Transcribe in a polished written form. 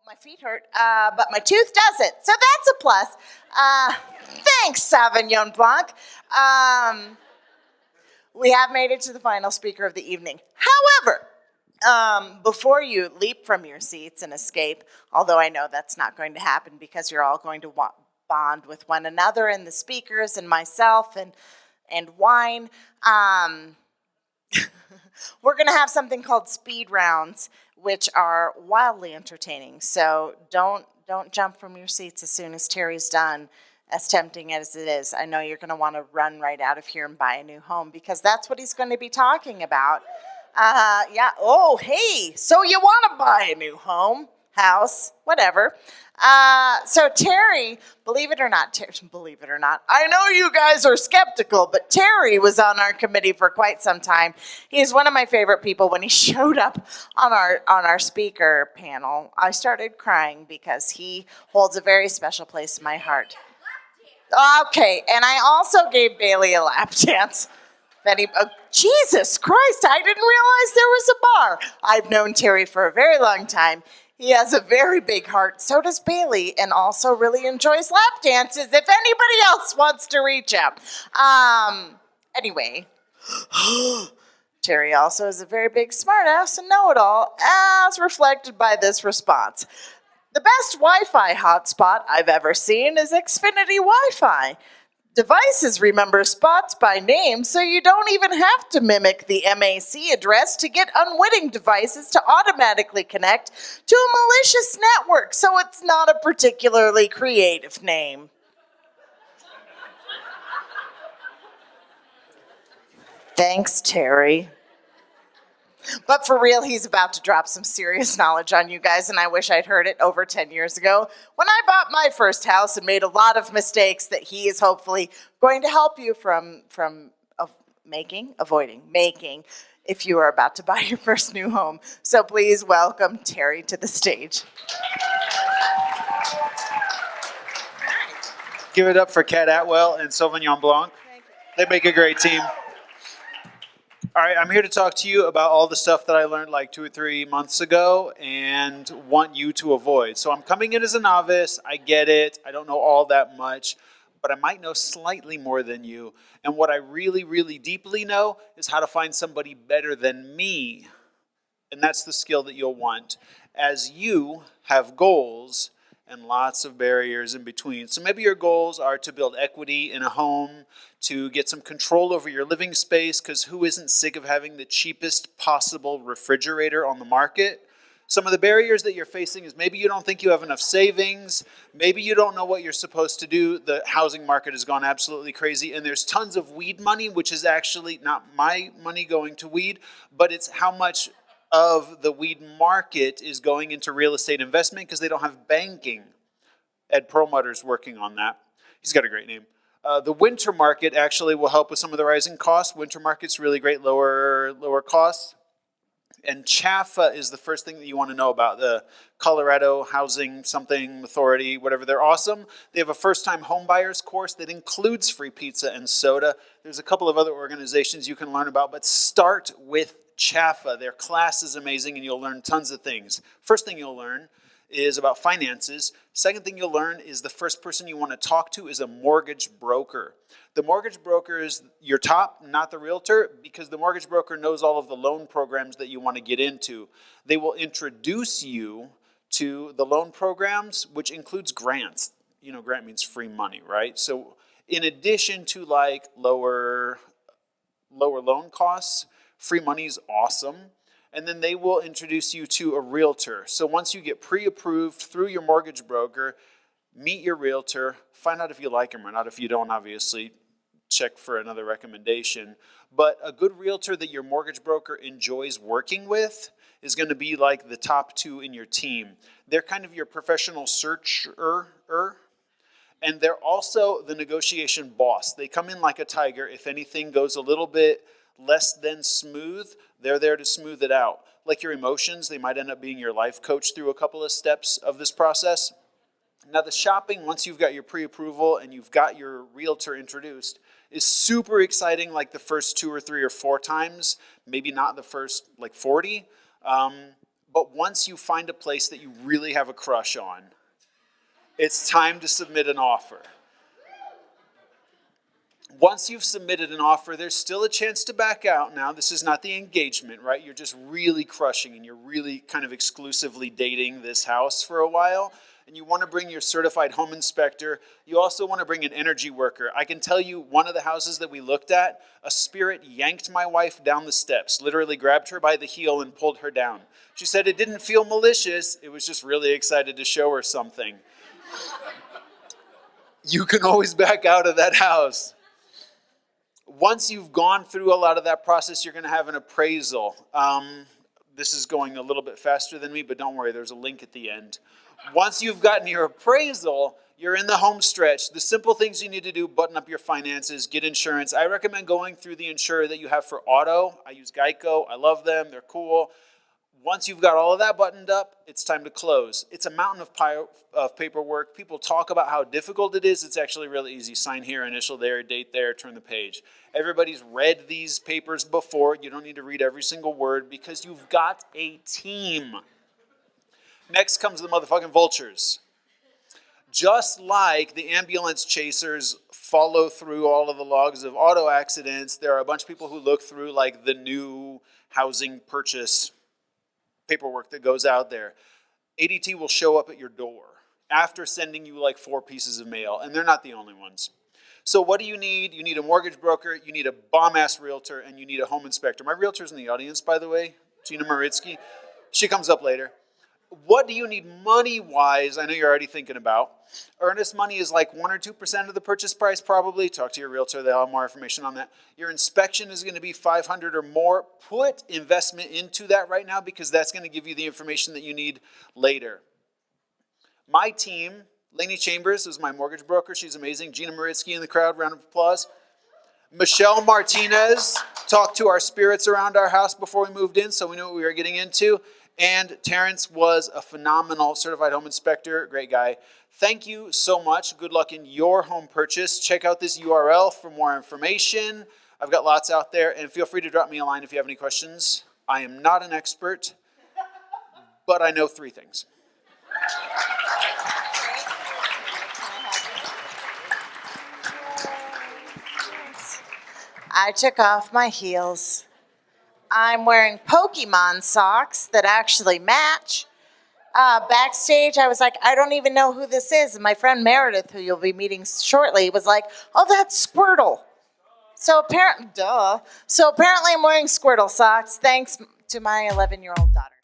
My feet hurt, but my tooth doesn't, so that's a plus. Uh, Thanks, Sauvignon Blanc. We have made it to the final speaker of the evening. However, before you leap from your seats and escape, although I know that's not going to happen because you're all going to bond with one another and the speakers and myself and wine, we're going to have something called speed rounds, which are wildly entertaining. So don't jump from your seats as soon as Terry's done, as tempting as it is. I know you're going to want to run right out of here and buy a new home because that's what he's going to be talking about. Yeah. Oh, hey. So you want to buy a new home, house, whatever. So Terry, believe it or not, I know you guys are skeptical, but Terry was on our committee for quite some time. He's one of my favorite people. When he showed up on our speaker panel, I started crying because he holds a very special place in my heart. Okay, and I also gave Bailey a lap dance. Jesus Christ, I didn't realize there was a bar. I've known Terry for a very long time. He has a very big heart. So does Bailey, and also really enjoys lap dances if anybody else wants to reach out. Anyway, Terry also is a very big smartass and know-it-all, as reflected by this response. The best Wi-Fi hotspot I've ever seen is Xfinity Wi-Fi. Devices remember spots by name, so you don't even have to mimic the MAC address to get unwitting devices to automatically connect to a malicious network, so it's not a particularly creative name. Thanks, Terry. But for real, he's about to drop some serious knowledge on you guys, and I wish I'd heard it over 10 years ago when I bought my first house and made a lot of mistakes that he is hopefully going to help you from avoiding making if you are about to buy your first new home. So please welcome Terry to the stage. Give it up for Kat Atwell and Sauvignon Blanc. They make a great team. All right, I'm here to talk to you about all the stuff that I learned like 2 or 3 months ago and want you to avoid. So I'm coming in as a novice. I get it. I don't know all that much, but I might know slightly more than you. And what I really, really deeply know is how to find somebody better than me. And that's the skill that you'll want as you have goals and lots of barriers in between. So maybe your goals are to build equity in a home, to get some control over your living space, because who isn't sick of having the cheapest possible refrigerator on the market? Some of the barriers that you're facing is maybe you don't think you have enough savings, maybe you don't know what you're supposed to do. The housing market has gone absolutely crazy, and there's tons of weed money, which is actually not my money going to weed, but it's how much of the weed market is going into real estate investment because they don't have banking. Ed Perlmutter's working on that. He's got a great name. The winter market actually will help with some of the rising costs. Winter market's really great, lower costs. And CHAFA is the first thing that you want to know about. The Colorado Housing Something Authority, whatever. They're awesome. They have a first-time homebuyers course that includes free pizza and soda. There's a couple of other organizations you can learn about, but start with CHAFA. Their class is amazing, and you'll learn tons of things. First thing you'll learn is about finances. Second thing you'll learn is the first person you want to talk to is a mortgage broker. The mortgage broker is your top, not the realtor, because the mortgage broker knows all of the loan programs that you want to get into. They will introduce you to the loan programs, which includes grants. You know, grant means free money, right? So in addition to like lower loan costs, free money is awesome. And then they will introduce you to a realtor. So once you get pre-approved through your mortgage broker, meet your realtor, find out if you like him or not. If you don't, obviously, check for another recommendation. But a good realtor that your mortgage broker enjoys working with is going to be like the top 2 in your team. They're kind of your professional searcher. And they're also the negotiation boss. They come in like a tiger. If anything goes a little bit less than smooth, they're there to smooth it out. Like your emotions, they might end up being your life coach through a couple of steps of this process. Now the shopping, once you've got your pre-approval and you've got your realtor introduced, is super exciting like the first 2 or 3 or 4 times, maybe not the first like 40. But once you find a place that you really have a crush on, it's time to submit an offer. Once you've submitted an offer, there's still a chance to back out. Now, this is not the engagement, right? You're just really crushing and you're really kind of exclusively dating this house for a while. And you want to bring your certified home inspector. You also want to bring an energy worker. I can tell you, one of the houses that we looked at, a spirit yanked my wife down the steps, literally grabbed her by the heel and pulled her down. She said it didn't feel malicious. It was just really excited to show her something. You can always back out of that house. Once you've gone through a lot of that process, you're going to have an appraisal. This is going a little bit faster than me, but don't worry, there's a link at the end. Once you've gotten your appraisal, you're in the home stretch. The simple things you need to do: button up your finances, get insurance. I recommend going through the insurer that you have for auto. I use Geico. I love them. They're cool. Once you've got all of that buttoned up, it's time to close. It's a mountain of paperwork. People talk about how difficult it is. It's actually really easy. Sign here, initial there, date there, turn the page. Everybody's read these papers before. You don't need to read every single word because you've got a team. Next comes the motherfucking vultures. Just like the ambulance chasers follow through all of the logs of auto accidents, there are a bunch of people who look through like the new housing purchase paperwork that goes out there. ADT will show up at your door after sending you like 4 pieces of mail, and they're not the only ones. So what do you need? You need a mortgage broker, you need a bomb-ass realtor, and you need a home inspector. My realtor's in the audience, by the way, Gina Maritsky. She comes up later. What do you need money-wise? I know you're already thinking about. Earnest money is like 1 or 2% of the purchase price, probably. Talk to your realtor, they'll have more information on that. Your inspection is going to be $500 or more. Put investment into that right now because that's going to give you the information that you need later. My team, Lainey Chambers is my mortgage broker. She's amazing. Gina Maritsky in the crowd, round of applause. Michelle Martinez talked to our spirits around our house before we moved in, so we knew what we were getting into. And Terrence was a phenomenal certified home inspector. Great guy. Thank you so much. Good luck in your home purchase. Check out this URL for more information. I've got lots out there. And feel free to drop me a line if you have any questions. I am not an expert, but I know 3 things. I took off my heels. I'm wearing Pokemon socks that actually match. Backstage, I was like, I don't even know who this is. And my friend Meredith, who you'll be meeting shortly, was like, oh, that's Squirtle. So apparently I'm wearing Squirtle socks thanks to my 11-year-old daughter.